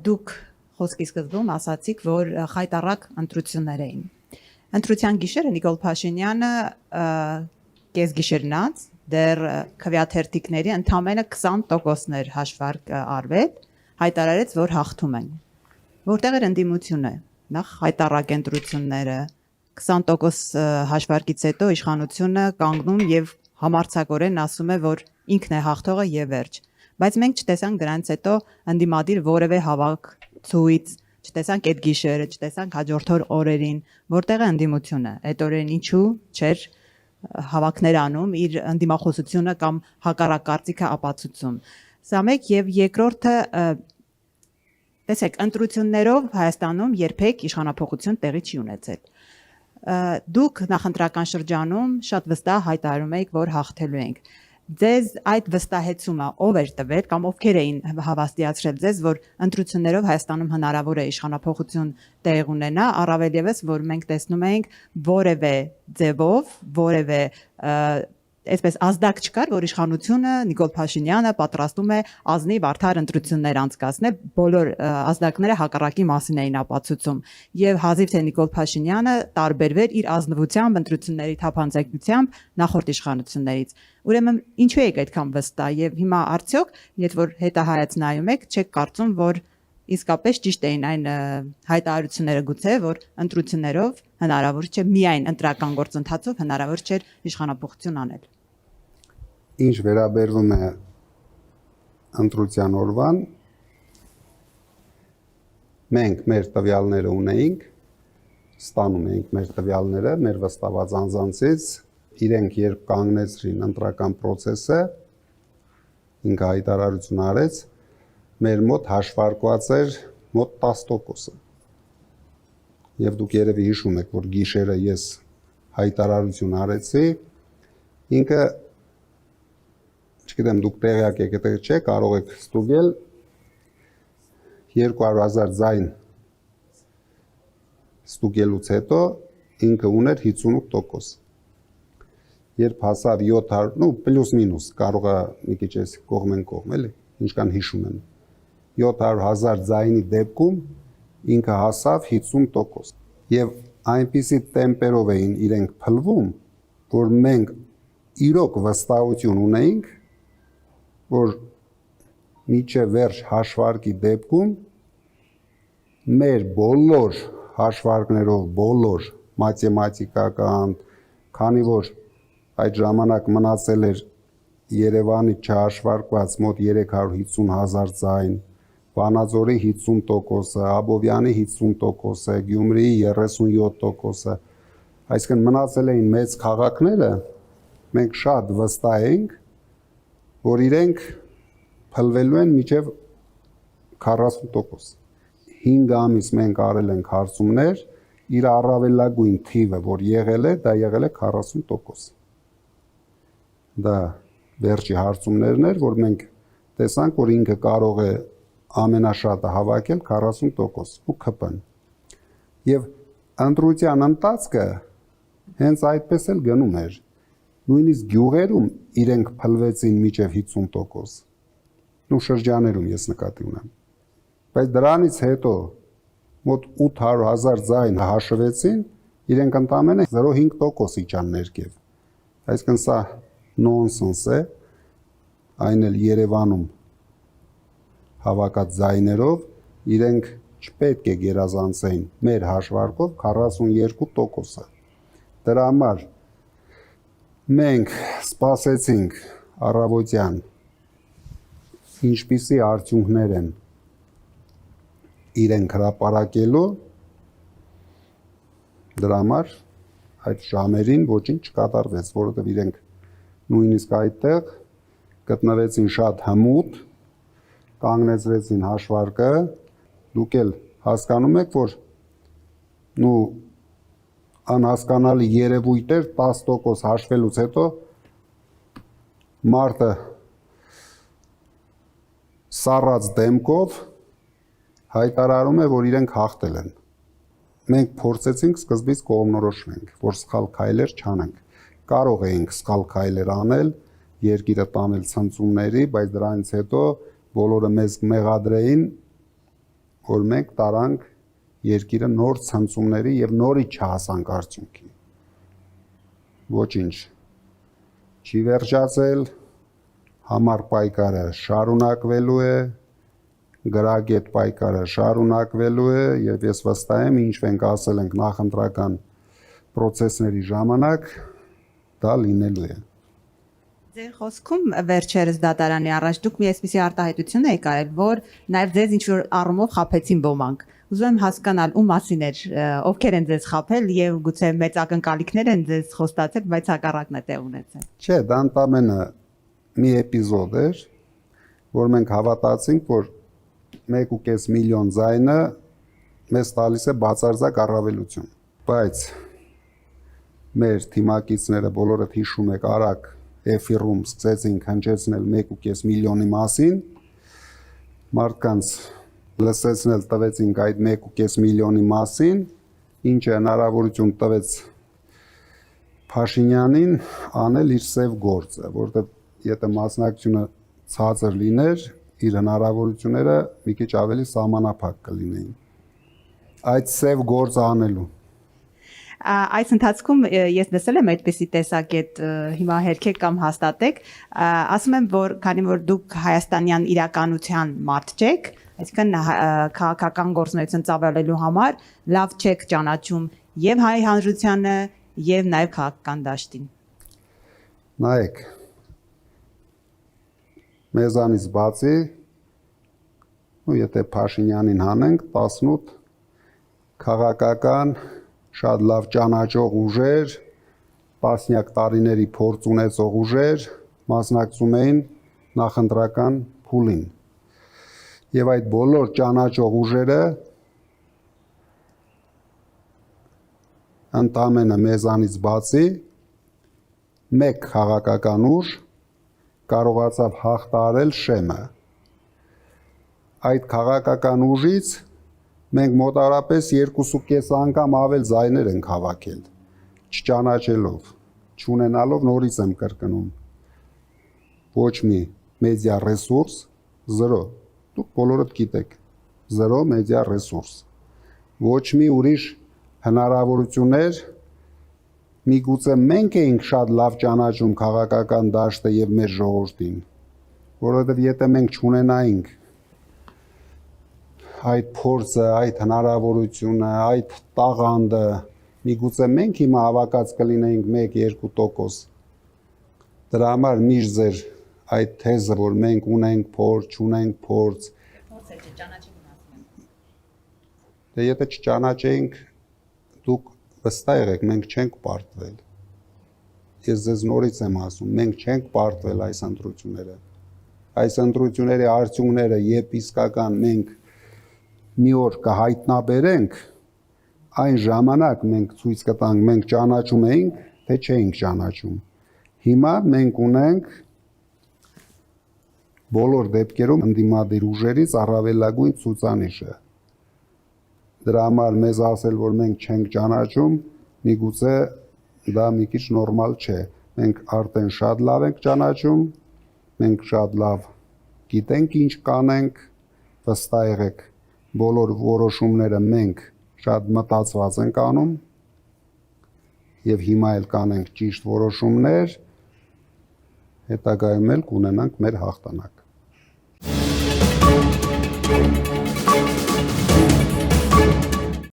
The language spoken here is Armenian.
դուք խոսքի սկզբում ասացիք, որ խայտառակ ընտրություններ էին։ Ընտրության գիշերը Նիկոլ Փաշինյանը կեսգիշերնաց դեռ քվեաթերթիկների ընդամենը 20%-ներ հաշվարկ արվել, հայտարարեց, որ հաղթում են։ Որտեղ էր ընդդիմությունը։ Նախ խայտառակ ընտրությունները 20% հաշվարկից հետո իշխանությունը կանգնում եւ համարձակորեն ասում է, որ ինքն է հաղթողը եւ վերջ։ Բայց մենք չտեսանք դրանից հետո ընդդիմադիր որևէ հավաք ցույց, չտեսանք այդ գիշերը, չտեսանք հաջորդ օրերին, որտեղ է ընդդիմությունը։ Այդ օրերին ինչու չէր հավաքներ անում իր ընդդիմախոսությունը կամ հակառակ կարծիքը ապացուցում։ Սա մեկ եւ երկրորդը տեսեք, ընտրություններով Հայաստանում երբեք իշխանափոխություն տեղի չի ունեցել։ Դուք նախընտրական շրջանում շատ վստահ հայտարարում եք, որ հաղթելու ենք։ Ձեզ այդ վստահեցումը ով էր տվել կամ ովքեր էին հավաստիացրել ձեզ, որ ընտրություններով Հայաստանում հնարավոր է իշխանափոխություն տեղ ունենա, առավել եւս, որ մենք տեսնում ենք որևէ ձևով, որևէ այսպես ազդակ չկար, որ իշխանությունը Նիկոլ Փաշինյանը պատրաստում է ազնիվ արդար ընտրություններ անցկացնել, բոլոր ազդակները հակառակի մասին էին ապացուցում եւ հազիվ թե Նիկոլ Փաշինյանը տարբերվեր իր ազնվությամբ ընտրությունների թափանցիկությամբ նախորդ իշխանություններից։ Ուրեմն ինչու եք այդքան վստահ եւ հիմա արդյոք, երբ որ հետահայաց նայում եք, չեք կարծում, որ իսկապես ճիշտ էին այն հայտարարությունները գուցե, որ ընտրություններով հնարավոր չէ միայն ընտրական գործընթացով հնարավոր չէ իշխանափոխություն անել։ Ինչ վերաբերվում է ընտրության օրվան, մենք մեր տվյալները ունեինք, ստանում էինք մեր տվյալները, մեր վստահված անձանցից, իրենք երբ կանգնեցրին ընտրական process-ը, ինքը հայտարարություն արեց, մեր մոտ հաշվարկված էր մոտ 10%-ը։ Եվ դուք երևի հիշում եք, որ գիշերը ես հայտարարություն արեցի, ինքը, չգիտեմ, դուք տեղյակ եք, եթե չէ, կարող եք ստուգել 200,000 ձայն ստուգելուց հետո ինքը ուներ 58%։ Երբ հասավ 700, պլյուս մինուս, կարող է մի քիչ էս կողմ են կողմ, էլի, ինչքան հիշում եմ։ 700,000 ձայնի դեպքում ինքը հասավ 50%։ Եվ այնպիսի տեմպերով էին իրենք փլվում, որ մենք իրոք վստահություն ունեինք, որ միջև վերջ հաշվարկի դեպքում մեր բոլոր հաշվարկներով, բոլոր մաթեմատիկական, քանի որ այդ ժամանակ մնացել էր Երևանի չհաշվարկված մոտ 350,000 ձայն, Վանաձորի 50%-ը, Աբովյանի 50%-ը, Գյումրիի 37%-ը, այսինքն մնացել էին մեծ քաղաքները, մենք շատ վստահ էինք, որ իրենք փլվելու են միջև 40%։ 5 ամիս մենք արել ենք հարցումներ, իր առավելագույն թիվը, որ եղել է, դա եղել է 40%։ Դա վերջի հարցումներն էր, որ մենք տեսանք, որ ինքը կարող է ամենաշատը հավաքել 40% ու ԿՊ-ն։ Եվ ընտրության ընթացքը հենց այդպես էլ գնում էր։ Նույնիսկ գյուղերում իրենք փլվեցին միջև 50%։ Ու շրջաներում ես նկատի ունեմ։ Բայց դրանից հետո մոտ 800,000 ձայն հաշվեցին, իրենք ընդամենը 0.5% իջան ներքև։ Այսինքն սա նոնսենս է, այն էլ Երևանում հավաքած ձայներով իրենք չպետք է գերազանցեին մեր հաշվարկով 42%-ը։ Դրա համար մենք սպասեցինք առավոտյան ինչպիսի արդյունքներ են իրենք հրապարակելու, դրա համար այդ ժամերին ոչինչ չկատարվեց, որովհետև իրենք նույնիսկ այդտեղ գտնվեցին շատ հմուտ, կանգնեցրեցին հաշվարկը, դուք էլ հասկանում եք, որ անհասկանալի երևույթ էր 10% հաշվելուց հետո մարդը սառած դեմքով հայտարարում է, որ իրենք հաղթել են։ Մենք փորձեցինք սկզբից կողմնորոշվենք, որ սխալ քայլեր չանենք։ Կարող էինք սխալ քայլեր անել, երկիրը տանել ցնցումների, բայց դրանից հետո բոլորը մեզ մեղադրեին, որ մենք տարանք երկիրը նոր ցնցումների եւ նորից չհասանք արդյունքի։ Ոչինչ չի վերջացել, համար պայքարը շարունակվելու է, գրագետ պայքարը շարունակվելու է եւ ես վստահ եմ, ինչ մենք ասել ենք նախընտրական process-ների ժամանակ, դա լինելու է։ Ձեր խոսքում վերջերս դատարանի առաջ դուք մի այսպիսի արտահայտություն եք արել, որ նաև ձեզ ինչ-որ առումով խաբեցին ոմանք։ Ուզում եմ հասկանալ ում մասին էր, ովքեր են ձեզ խաբել եւ գուցե մեծ ակնկալիքներ են ձեզ խոստացել, բայց հակառակն է տեղ ունեցել։ Չէ, դա ընդամենը մի էպիզոդ էր, որ մենք հավատացինք, որ 1.5 միլիոն ձայնը մեզ տալիս է բացարձակ առավելություն, բայց մեր թիմակիցները բոլորը հիշում եք արագ էֆիրում սկսեցին հնչեցնել 1.5 միլիոնի մասին, մարդկանց լսեցնել տվեցինք այդ 1.5 միլիոնի մասին, ինչը հնարավորություն տվեց Փաշինյանին անել իր սև գործը, որտեղ եթե մասնակցությունը ցածր լիներ, իր հնարավորությունները մի քիչ ավելի սահմանափակ կլինեին։ Այդ սև գործը անելու Այս ընթացքում ես լսել եմ այդպիսի տեսակետ, հիմա հերքեք կամ հաստատեք, ասում եմ, որ քանի որ դուք հայաստանյան իրականության մարդ չեք, այսինքն քաղաքական գործունեություն ծավալելու համար լավ չեք ճանաչում եւ հայ հանրությանը եւ նաեւ քաղաքական դաշտին։ Նայեք, մեզանից բացի, եթե Փաշինյանին հանենք 18 քաղաքական շատ լավ ճանաչող ուժեր, տասնյակ տարիների փորձ ունեցող ուժեր մասնակցում էին նախընտրական փուլին։ Եվ այդ բոլոր ճանաչող ուժերը ընդամենը մեզանից բացի մեկ քաղաքական ուժ կարողացավ հաղթահարել շեմը։ Այդ քաղաքական ուժից մենք մոտարապես 2.5 անգամ ավել ձայներ ենք հավաքել, չճանաչելով, չունենալով նորից եմ կրկնում, ոչ մի մեդիա ռեսուրս, 0, դուք բոլորդ գիտեք, 0 մեդիա ռեսուրս, ոչ մի ուրիշ հնարավորություններ, միգուցե մենք էինք շատ լավ ճանաչում քաղաքական դաշտը եւ մեր ժողովրդին, որովհետեւ եթե մենք չունենայինք այդ փորձը, այդ հնարավորությունը, այդ տաղանդը, միգուցե մենք հիմա հավաքած կլինեինք 1-2%։ Դրա համար միշտ ձեր այդ թեզը, որ մենք ունենք փորձ, չունենք փորձ, Փորձը չճանաչենք ասում եմ։ Դե եթե չճանաչեինք, դուք վստահ եղեք, մենք չենք պարտվել։ Ես ձեզ նորից եմ ասում, մենք չենք պարտվել այս ընտրությունները։ Այս ընտրությունների արդյունքները, երբ իսկական մենք մի օր կհայտնաբերենք, այն ժամանակ մենք ցույց կտանք, մենք ճանաչում էինք, թե չէինք ճանաչում։ Հիմա մենք ունենք բոլոր դեպքերում ընդդիմադիր ուժերից առավելագույն ցուցանիշը։ Դրա համար մեզ ասել, որ մենք չենք ճանաչում, միգուցե դա մի քիչ նորմալ չէ։ Մենք արդեն շատ լավ ենք ճանաչում, մենք շատ լավ գիտենք ինչ կանենք, վստահ եղեք, բոլոր որոշումները մենք շատ մտածված ենք անում եւ հիմա էլ կանենք ճիշտ որոշումներ, հետագայում էլ կունենանք մեր հաղթանակ։